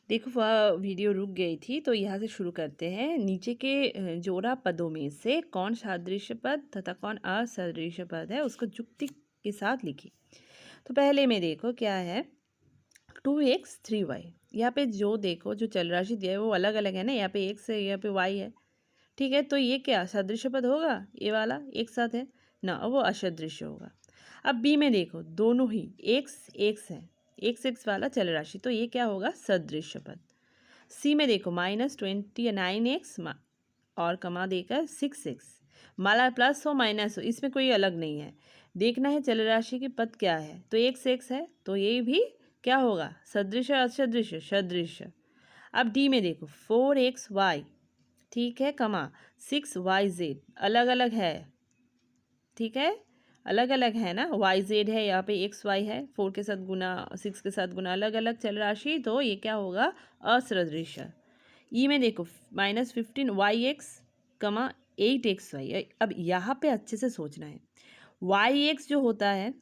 देखो वह वीडियो रुक गई थी तो यहाँ से शुरू करते हैं। नीचे के जोड़ा पदों में से कौन सादृश्य पद तथा कौन असदृश्य पद है उसको जुक्ति के साथ लिखी। तो पहले में देखो क्या है 2x 3y। यहाँ पे जो देखो जो चल राशि दिया है वो अलग अलग है ना, यहाँ पे x है यहाँ पे y है। ठीक है, तो ये क्या सदृश पद होगा, ये वाला एक साथ है ना, वो असदृश्य होगा। अब बी में देखो दोनों ही x है, x वाला चल राशि, तो ये क्या होगा सदृश पद। सी में देखो -29x और कमा देकर 6x, माला प्लस हो माइनस हो इसमें कोई अलग नहीं है, देखना है चल राशि के पद क्या है। तो x है तो ये भी क्या होगा सदृश असदृश सदृश। अब डी में देखो 4xy, ठीक है, कमा 6yz, अलग अलग है, ठीक है, अलग अलग है ना, yz है यहाँ पे xy है, 4 के साथ गुना 6 के साथ गुना, अलग अलग चल राशि, तो ये क्या होगा असदृश। ई में देखो -15yx कमा 8xy। अब यहाँ पे अच्छे से सोचना है, yx जो होता है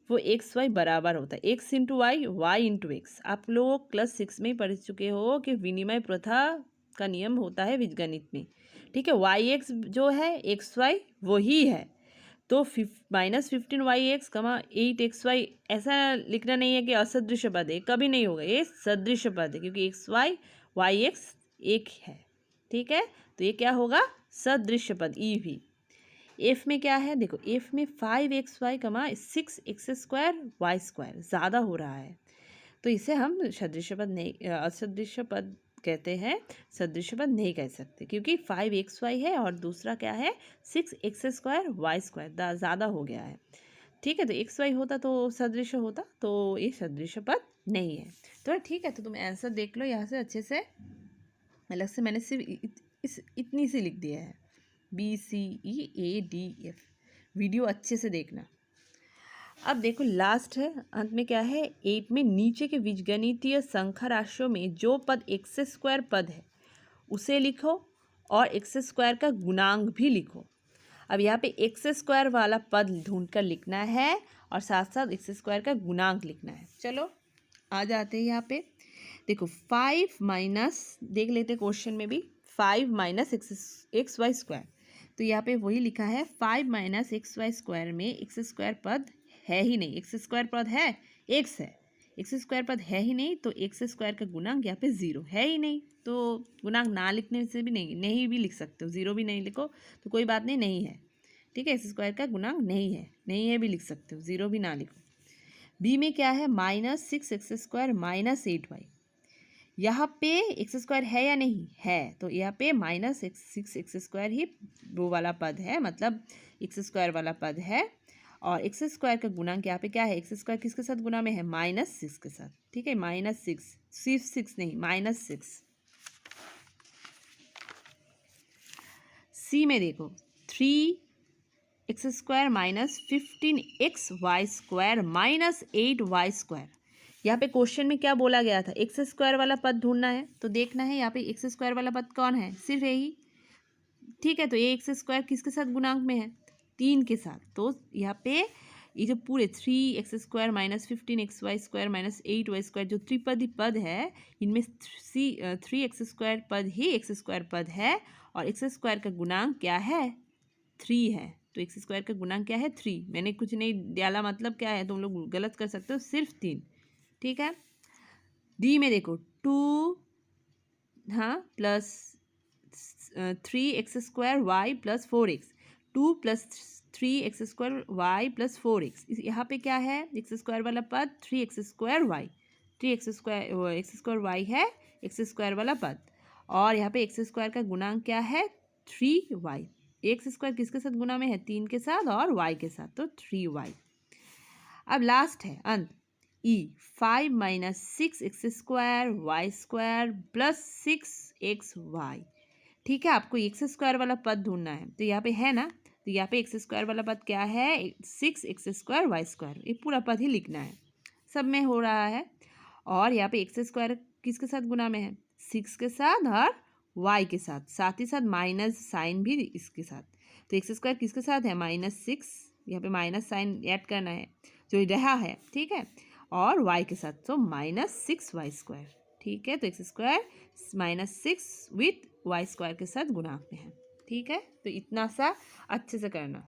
वो एक्स वाई बराबर होता है x into y, y into x. आप लोग क्लास 6 में ही पढ़ चुके हो कि विनिमय प्रथा का नियम होता है बीजगणित में, ठीक है। वाई एक्स जो है एक्स वाई वही है, तो -15y(x) 8xy ऐसा लिखना नहीं है कि असदृश पद है, कभी नहीं होगा, ये सदृश पद है क्योंकि एक्स वाई वाई एक्स एक है, ठीक है। तो ये क्या होगा सदृश पद। ई भी एफ में क्या है देखो, एफ में 5xy 6x² y² ज़्यादा हो रहा है, तो इसे हम सदृश पद नहीं असदृश पद कहते हैं, सदृश पद नहीं कह सकते क्योंकि 5xy है और दूसरा क्या है 6x² y² ज़्यादा हो गया है, ठीक है। तो xy होता तो सदृश होता, तो ये सदृश पद नहीं है। तो ठीक है, तो तुम आंसर देख लो यहाँ से अच्छे से, अलग से मैंने सिर्फ इतनी सी लिख दिया है BCEADF। वीडियो अच्छे से देखना। अब देखो लास्ट है, अंत में क्या है 8 में नीचे के बीजगणितीय संख्या राशियों में जो पद x² पद है उसे लिखो और x² का गुणांक भी लिखो। अब यहाँ पे x² वाला पद ढूंढकर लिखना है और साथ साथ x² का गुणांक लिखना है। चलो आ जाते हैं यहाँ पे, देखो 5 माइनस, देख लेते क्वेश्चन में भी 5 माइनस XY², तो यहाँ पे वही लिखा है 5 माइनस XY² में x² पद है ही नहीं, x² पद है x है, x² पद है ही नहीं, तो x² का गुणांक यहाँ पे 0 है ही नहीं, तो गुणांक ना लिखने से भी नहीं भी लिख सकते हो, 0 भी नहीं लिखो तो कोई बात नहीं, नहीं है, ठीक है, x² का गुणांक नहीं है भी लिख सकते हो, 0 भी ना लिखो। बी में क्या है -6x² माइनस 8y, यहाँ पे x² है या नहीं है, तो यहाँ पे -6x² ही वो वाला पद है, मतलब x² वाला पद है, और x² का गुणांक यहाँ पे क्या है, x² किसके साथ गुना में है -6 के साथ, ठीक है, -6, सिर्फ 6 नहीं -6। सी में देखो 3x² minus 15xy² minus 8y²। यहाँ पे क्वेश्चन में क्या बोला गया था, x² वाला पद ढूंढना है, तो देखना है यहाँ पे x² वाला पद कौन है, सिर्फ यही, ठीक है। तो ये x² किसके साथ गुणांक में है 3 के साथ, तो यहाँ पे ये जो पूरे 3x² minus 15xy² minus 8y² जो त्रिपदी पद है, इनमें 3x² पद ही x² पद है और x² का गुणांक क्या है 3 है, तो x² का गुणांक क्या है 3, मैंने कुछ नहीं डाला, मतलब क्या है तुम लोग गलत कर सकते हो, सिर्फ 3, ठीक है। डी में देखो 2 हाँ plus 3x² y plus 4x, 2 plus 3x² y plus 4x, यहाँ पे क्या है x² वाला पद 3x² y, 3x² y है x² वाला पद, और यहाँ पे x² का गुणांक क्या है 3y, x² किसके साथ गुना में है 3 के साथ और y के साथ, तो 3y। अब लास्ट है अंत ई 5 minus 6x² y² plus 6xy, ठीक है। आपको x² वाला पद ढूंढना है, तो यहाँ पे है ना, तो यहाँ पे x² वाला पद क्या है 6x² y², ये पूरा पद ही लिखना है, सब में हो रहा है, और यहाँ पे x² किसके साथ गुना में है 6 के साथ और y के साथ, साथ ही साथ माइनस साइन भी इसके साथ, तो x² किसके साथ है -6, यहाँ पे माइनस साइन ऐड करना है जो रहा है, ठीक है, और y के साथ, तो -6y²। ठीक है, तो x square -6 with y square के साथ गुणांक में है। ठीक है, तो इतना सा अच्छे से करना।